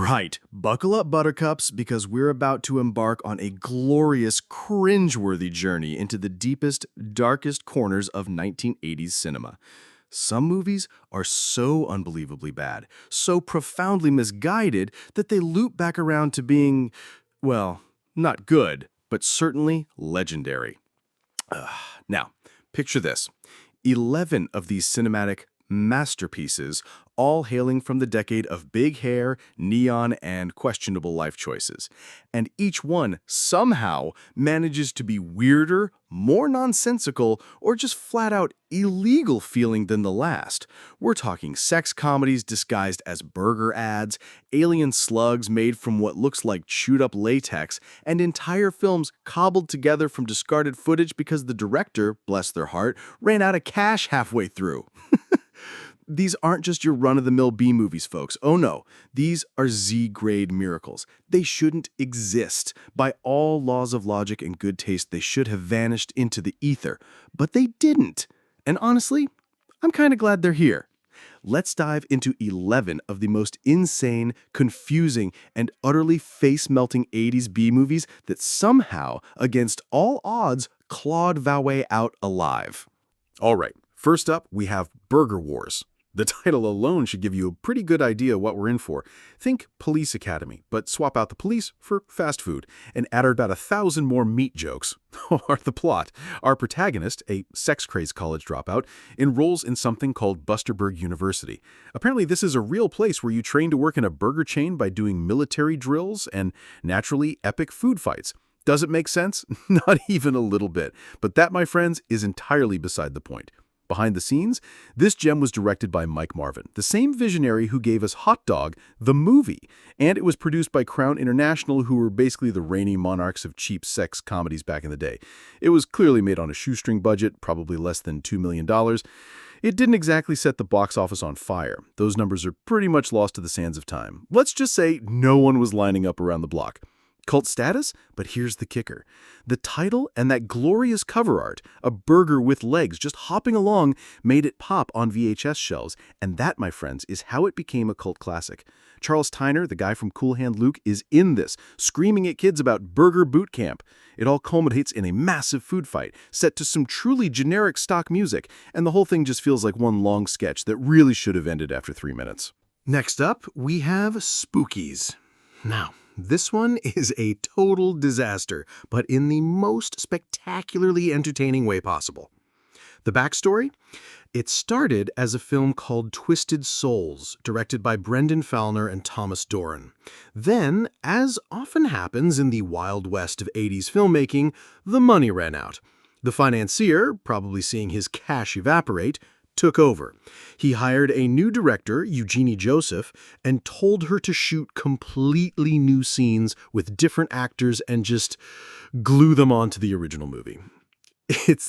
Right, buckle up, buttercups, because we're about to embark on a glorious, cringe-worthy journey into the deepest, darkest corners of 1980s cinema. Some movies are so unbelievably bad, so profoundly misguided, that they loop back around to being, well, not good, but certainly legendary. Now, picture this. 11 of these cinematic masterpieces, all hailing from the decade of big hair, neon, and questionable life choices. And each one somehow manages to be weirder, more nonsensical, or just flat out illegal feeling than the last. We're talking sex comedies disguised as burger ads, alien slugs made from what looks like chewed up latex, and entire films cobbled together from discarded footage because the director, bless their heart, ran out of cash halfway through. These aren't just your run-of-the-mill B-movies, folks. Oh no, these are Z-grade miracles. They shouldn't exist. By all laws of logic and good taste, they should have vanished into the ether. But they didn't. And honestly, I'm kind of glad they're here. Let's dive into 11 of the most insane, confusing, and utterly face-melting 80s B-movies that somehow, against all odds, clawed their way out alive. All right, first up, we have Burger Wars. The title alone should give you a pretty good idea what we're in for. Think Police Academy, but swap out the police for fast food, and add about 1,000 more meat jokes. Or the plot. Our protagonist, a sex-crazed college dropout, enrolls in something called Busterberg University. Apparently this is a real place where you train to work in a burger chain by doing military drills and, naturally, epic food fights. Does it make sense? Not even a little bit. But that, my friends, is entirely beside the point. Behind the scenes, this gem was directed by Mike Marvin, the same visionary who gave us Hot Dog, the movie, and it was produced by Crown International, who were basically the reigning monarchs of cheap sex comedies back in the day. It was clearly made on a shoestring budget, probably less than $2 million. It didn't exactly set the box office on fire. Those numbers are pretty much lost to the sands of time. Let's just say no one was lining up around the block. Cult status? But here's the kicker. The title and that glorious cover art, a burger with legs just hopping along, made it pop on VHS shelves, and that, my friends, is how it became a cult classic. Charles Tyner, the guy from Cool Hand Luke, is in this, screaming at kids about burger boot camp. It all culminates in a massive food fight, set to some truly generic stock music, and the whole thing just feels like one long sketch that really should have ended after 3 minutes. Next up, we have Spookies. Now, this one is a total disaster, but in the most spectacularly entertaining way possible. The backstory? It started as a film called Twisted Souls, directed by Brendan Fowler and Thomas Doran. Then, as often happens in the Wild West of 80s filmmaking, the money ran out. The financier, probably seeing his cash evaporate, took over. He hired a new director, Eugenie Joseph, and told her to shoot completely new scenes with different actors and just glue them onto the original movie.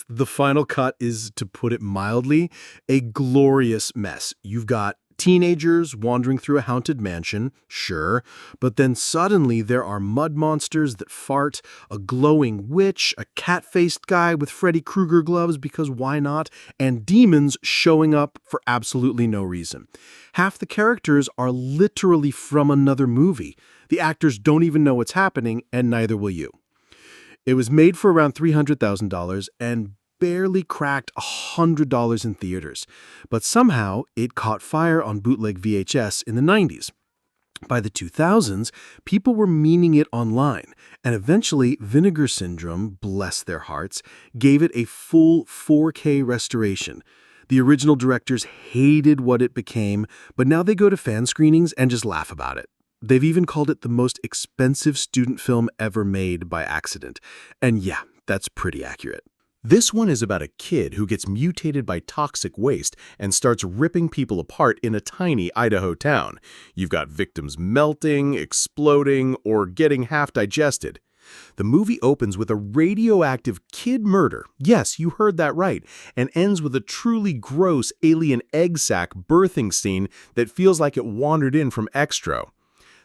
The final cut is, to put it mildly, a glorious mess. You've got teenagers wandering through a haunted mansion, sure, but then suddenly there are mud monsters that fart, a glowing witch, a cat-faced guy with Freddy Krueger gloves because why not, and demons showing up for absolutely no reason. Half the characters are literally from another movie. The actors don't even know what's happening, and neither will you. It was made for around $300,000 and barely cracked $100 in theaters, but somehow it caught fire on bootleg VHS in the 90s. By the 2000s, people were memeing it online, and eventually Vinegar Syndrome, bless their hearts, gave it a full 4K restoration. The original directors hated what it became, but now they go to fan screenings and just laugh about it. They've even called it the most expensive student film ever made by accident. And yeah, that's pretty accurate. This one is about a kid who gets mutated by toxic waste and starts ripping people apart in a tiny Idaho town. You've got victims melting, exploding, or getting half digested. The movie opens with a radioactive kid murder. Yes, you heard that right. And ends with a truly gross alien egg sac birthing scene that feels like it wandered in from Extra.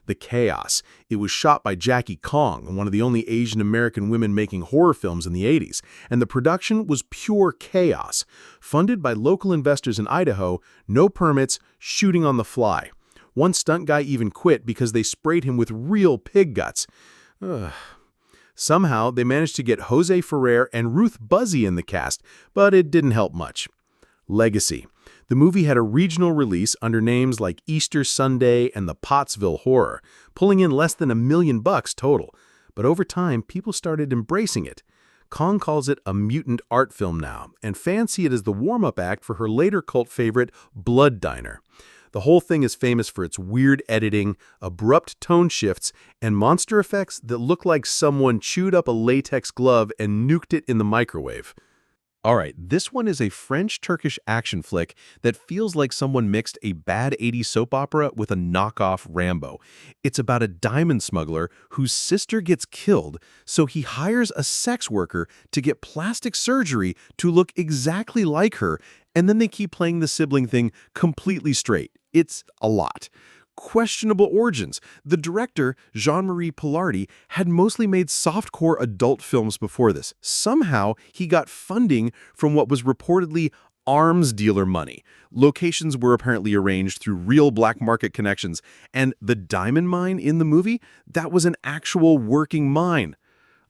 The chaos. It was shot by Jackie Kong, one of the only Asian American women making horror films in the 80s, and the production was pure chaos. Funded by local investors in Idaho, no permits, shooting on the fly. One stunt guy even quit because they sprayed him with real pig guts. Ugh. Somehow, they managed to get Jose Ferrer and Ruth Buzzy in the cast, but it didn't help much. Legacy. The movie had a regional release under names like Easter Sunday and the Pottsville Horror, pulling in less than $1 million total. But over time, people started embracing it. Kong calls it a mutant art film now, and fans see it as the warm-up act for her later cult favorite, Blood Diner. The whole thing is famous for its weird editing, abrupt tone shifts, and monster effects that look like someone chewed up a latex glove and nuked it in the microwave. All right, this one is a French-Turkish action flick that feels like someone mixed a bad 80s soap opera with a knockoff Rambo. It's about a diamond smuggler whose sister gets killed, so he hires a sex worker to get plastic surgery to look exactly like her, and then they keep playing the sibling thing completely straight. It's a lot. Questionable origins. The director, Jean-Marie Pillardi, had mostly made softcore adult films before this. Somehow, he got funding from what was reportedly arms dealer money. Locations were apparently arranged through real black market connections, and the diamond mine in the movie, that was an actual working mine.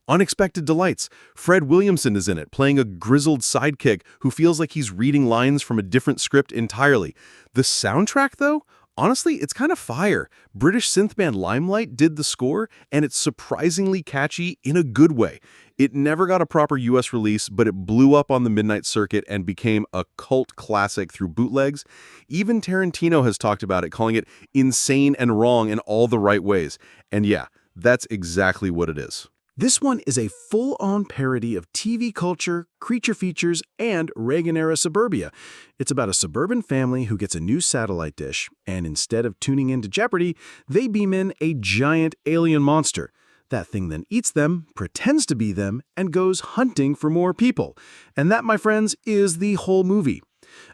Unexpected delights. Fred Williamson is in it, playing a grizzled sidekick who feels like he's reading lines from a different script entirely. The soundtrack, though? Honestly, it's kind of fire. British synth band Limelight did the score, and it's surprisingly catchy in a good way. It never got a proper US release, but it blew up on the midnight circuit and became a cult classic through bootlegs. Even Tarantino has talked about it, calling it insane and wrong in all the right ways. And yeah, that's exactly what it is. This one is a full-on parody of TV culture, creature features, and Reagan-era suburbia. It's about a suburban family who gets a new satellite dish, and instead of tuning into Jeopardy, they beam in a giant alien monster. That thing then eats them, pretends to be them, and goes hunting for more people. And that, my friends, is the whole movie.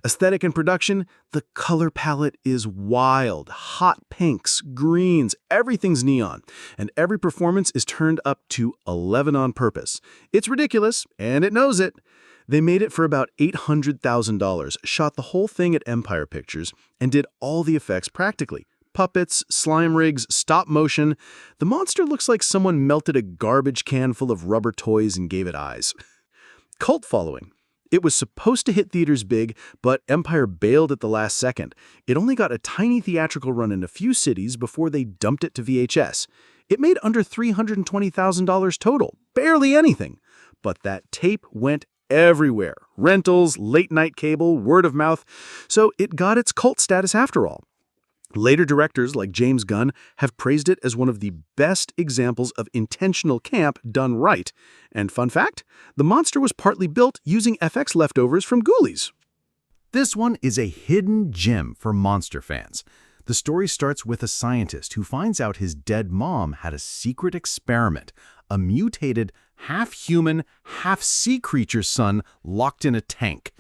Aesthetic and production, the color palette is wild. Hot pinks, greens, everything's neon. And every performance is turned up to 11 on purpose. It's ridiculous, and it knows it. They made it for about $800,000, shot the whole thing at Empire Pictures, and did all the effects practically. Puppets, slime rigs, stop motion. The monster looks like someone melted a garbage can full of rubber toys and gave it eyes. Cult following. It was supposed to hit theaters big, but Empire bailed at the last second. It only got a tiny theatrical run in a few cities before they dumped it to VHS. It made under $320,000 total, barely anything. But that tape went everywhere. Rentals, late-night cable, word of mouth. So it got its cult status after all. Later directors like James Gunn have praised it as one of the best examples of intentional camp done right. And fun fact, the monster was partly built using FX leftovers from Ghoulies. This one is a hidden gem for monster fans. The story starts with a scientist who finds out his dead mom had a secret experiment, a mutated, half-human, half-sea creature son locked in a tank.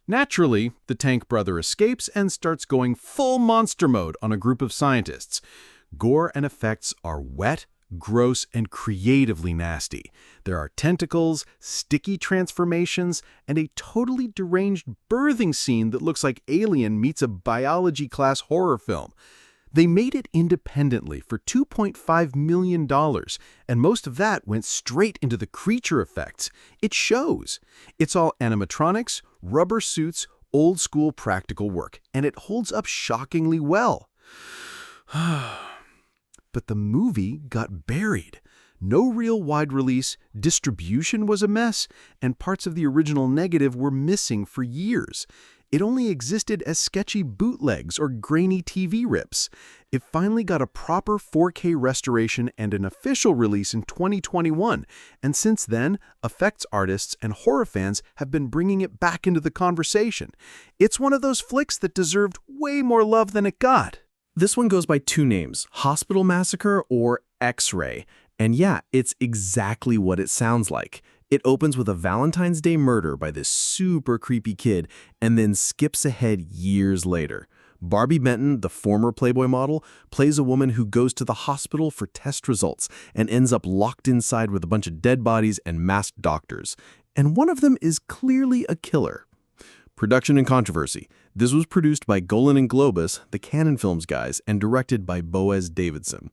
Naturally, the tank brother escapes and starts going full monster mode on a group of scientists. Gore and effects are wet, gross, and creatively nasty. There are tentacles, sticky transformations, and a totally deranged birthing scene that looks like Alien meets a biology class horror film. They made it independently for $2.5 million, and most of that went straight into the creature effects. It shows. It's all animatronics, rubber suits, old-school practical work, and it holds up shockingly well. But the movie got buried. No real wide release, distribution was a mess, and parts of the original negative were missing for years. It only existed as sketchy bootlegs or grainy TV rips. It finally got a proper 4K restoration and an official release in 2021, and since then, effects artists and horror fans have been bringing it back into the conversation. It's one of those flicks that deserved way more love than it got. This one goes by two names, Hospital Massacre or X-Ray. And yeah, it's exactly what it sounds like. It opens with a Valentine's Day murder by this super creepy kid and then skips ahead years later. Barbie Benton, the former Playboy model, plays a woman who goes to the hospital for test results and ends up locked inside with a bunch of dead bodies and masked doctors. And one of them is clearly a killer. Production and controversy. This was produced by Golan and Globus, the Cannon Films guys, and directed by Boaz Davidson.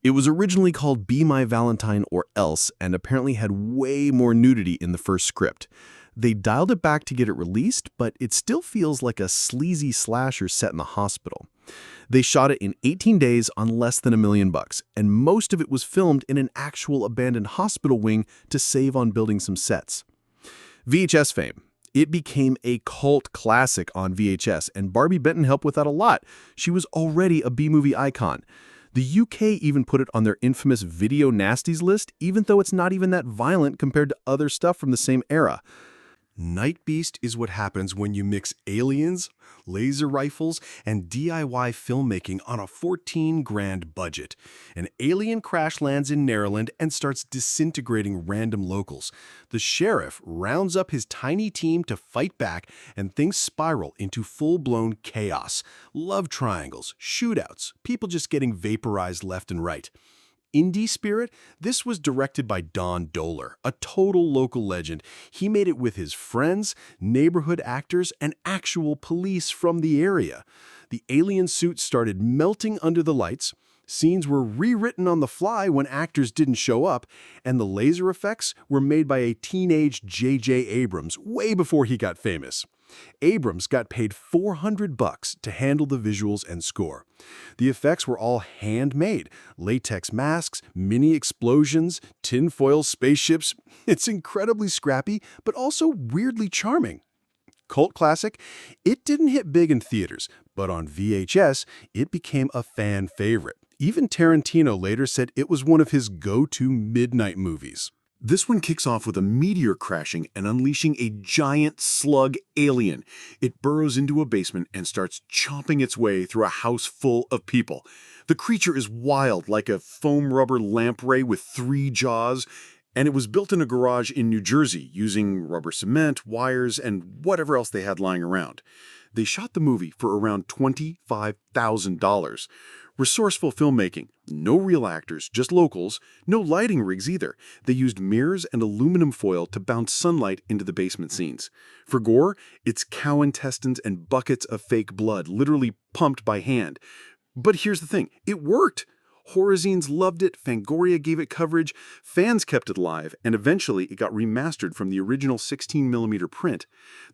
It was originally called Be My Valentine or Else, and apparently had way more nudity in the first script. They dialed it back to get it released, but it still feels like a sleazy slasher set in the hospital. They shot it in 18 days on less than $1 million, and most of it was filmed in an actual abandoned hospital wing to save on building some sets. VHS fame. It became a cult classic on VHS, and Barbie Benton helped with that a lot. She was already a B-movie icon. The UK even put it on their infamous Video Nasties list, even though it's not even that violent compared to other stuff from the same era. Night Beast is what happens when you mix aliens, laser rifles, and DIY filmmaking on a 14-grand budget. An alien crash lands in Maryland and starts disintegrating random locals. The sheriff rounds up his tiny team to fight back, and things spiral into full-blown chaos. Love triangles, shootouts, people just getting vaporized left and right. Indie Spirit, this was directed by Don Dohler, a total local legend. He made it with his friends, neighborhood actors, and actual police from the area. The alien suits started melting under the lights, scenes were rewritten on the fly when actors didn't show up, and the laser effects were made by a teenage J.J. Abrams way before he got famous. Abrams got paid $400 to handle the visuals and score. The effects were all handmade. Latex masks, mini explosions, tinfoil spaceships. It's incredibly scrappy, but also weirdly charming. Cult classic, it didn't hit big in theaters, but on VHS, it became a fan favorite. Even Tarantino later said it was one of his go-to midnight movies. This one kicks off with a meteor crashing and unleashing a giant slug alien. It burrows into a basement and starts chomping its way through a house full of people. The creature is wild, like a foam rubber lamprey with 3 jaws, and it was built in a garage in New Jersey using rubber cement, wires, and whatever else they had lying around. They shot the movie for around $25,000. Resourceful filmmaking, no real actors, just locals, no lighting rigs either. They used mirrors and aluminum foil to bounce sunlight into the basement scenes. For gore, it's cow intestines and buckets of fake blood, literally pumped by hand. But here's the thing, it worked! Horror-zines loved it, Fangoria gave it coverage, fans kept it alive, and eventually it got remastered from the original 16mm print.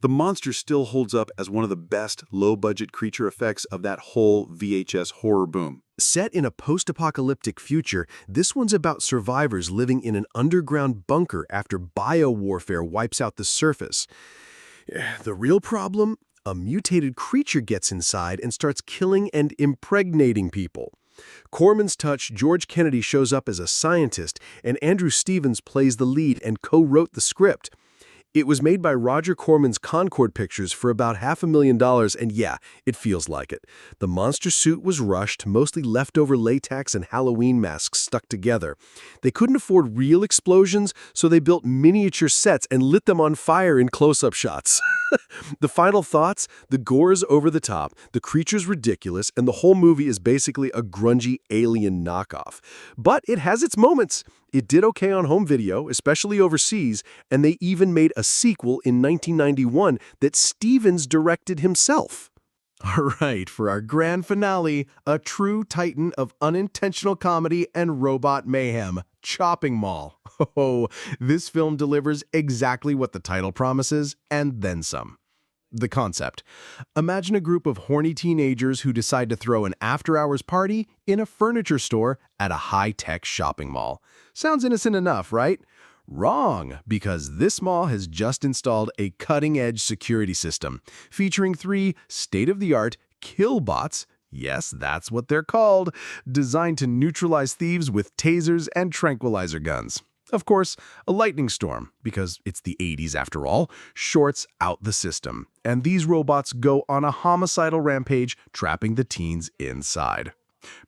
The monster still holds up as one of the best low-budget creature effects of that whole VHS horror boom. Set in a post-apocalyptic future, this one's about survivors living in an underground bunker after biowarfare wipes out the surface. The real problem? A mutated creature gets inside and starts killing and impregnating people. Corman's touch, George Kennedy shows up as a scientist, and Andrew Stevens plays the lead and co-wrote the script. It was made by Roger Corman's Concord Pictures for about $500,000, and yeah, it feels like it. The monster suit was rushed, mostly leftover latex and Halloween masks stuck together. They couldn't afford real explosions, so they built miniature sets and lit them on fire in close-up shots. The final thoughts? The gore is over the top, the creature's ridiculous, and the whole movie is basically a grungy alien knockoff. But it has its moments. It did okay on home video, especially overseas, and they even made a sequel in 1991 that Stevens directed himself. All right, for our grand finale, a true titan of unintentional comedy and robot mayhem, Chopping Mall. Oh, this film delivers exactly what the title promises, and then some. The concept. Imagine a group of horny teenagers who decide to throw an after-hours party in a furniture store at a high-tech shopping mall. Sounds innocent enough, right? Wrong, because this mall has just installed a cutting-edge security system featuring 3 state-of-the-art kill bots. Yes, that's what they're called, designed to neutralize thieves with tasers and tranquilizer guns. Of course, a lightning storm, because it's the 80s after all, shorts out the system, and these robots go on a homicidal rampage, trapping the teens inside.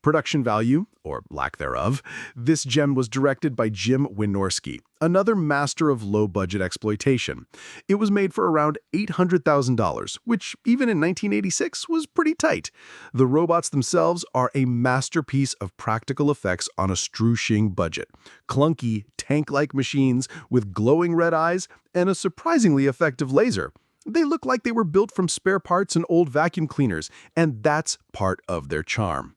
Production value, or lack thereof, this gem was directed by Jim Wynorski, another master of low-budget exploitation. It was made for around $800,000, which even in 1986 was pretty tight. The robots themselves are a masterpiece of practical effects on a shoestring budget. Clunky, tank-like machines with glowing red eyes and a surprisingly effective laser. They look like they were built from spare parts and old vacuum cleaners, and that's part of their charm.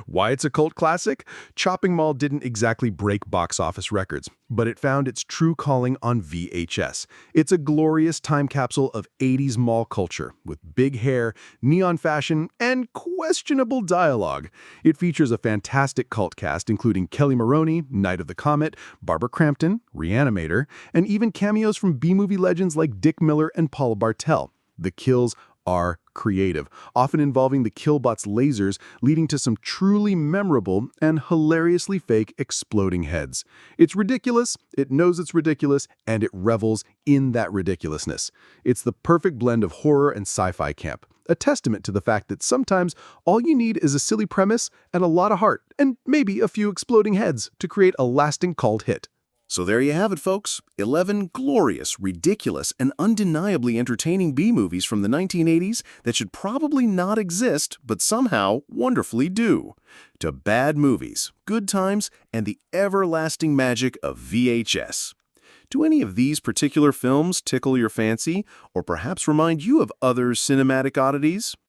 Why it's a cult classic? Chopping Mall didn't exactly break box office records, but it found its true calling on VHS. It's a glorious time capsule of 80s mall culture, with big hair, neon fashion, and questionable dialogue. It features a fantastic cult cast, including Kelly Maroney, Knight of the Comet, Barbara Crampton, Reanimator, and even cameos from B-movie legends like Dick Miller and Paula Bartel. The kills are creative, often involving the killbot's lasers, leading to some truly memorable and hilariously fake exploding heads. It's ridiculous, it knows it's ridiculous, and it revels in that ridiculousness. It's the perfect blend of horror and sci-fi camp, a testament to the fact that sometimes all you need is a silly premise and a lot of heart, and maybe a few exploding heads to create a lasting cult hit. So there you have it, folks. 11 glorious, ridiculous, and undeniably entertaining B-movies from the 1980s that should probably not exist, but somehow wonderfully do. To bad movies, good times, and the everlasting magic of VHS. Do any of these particular films tickle your fancy, or perhaps remind you of other cinematic oddities?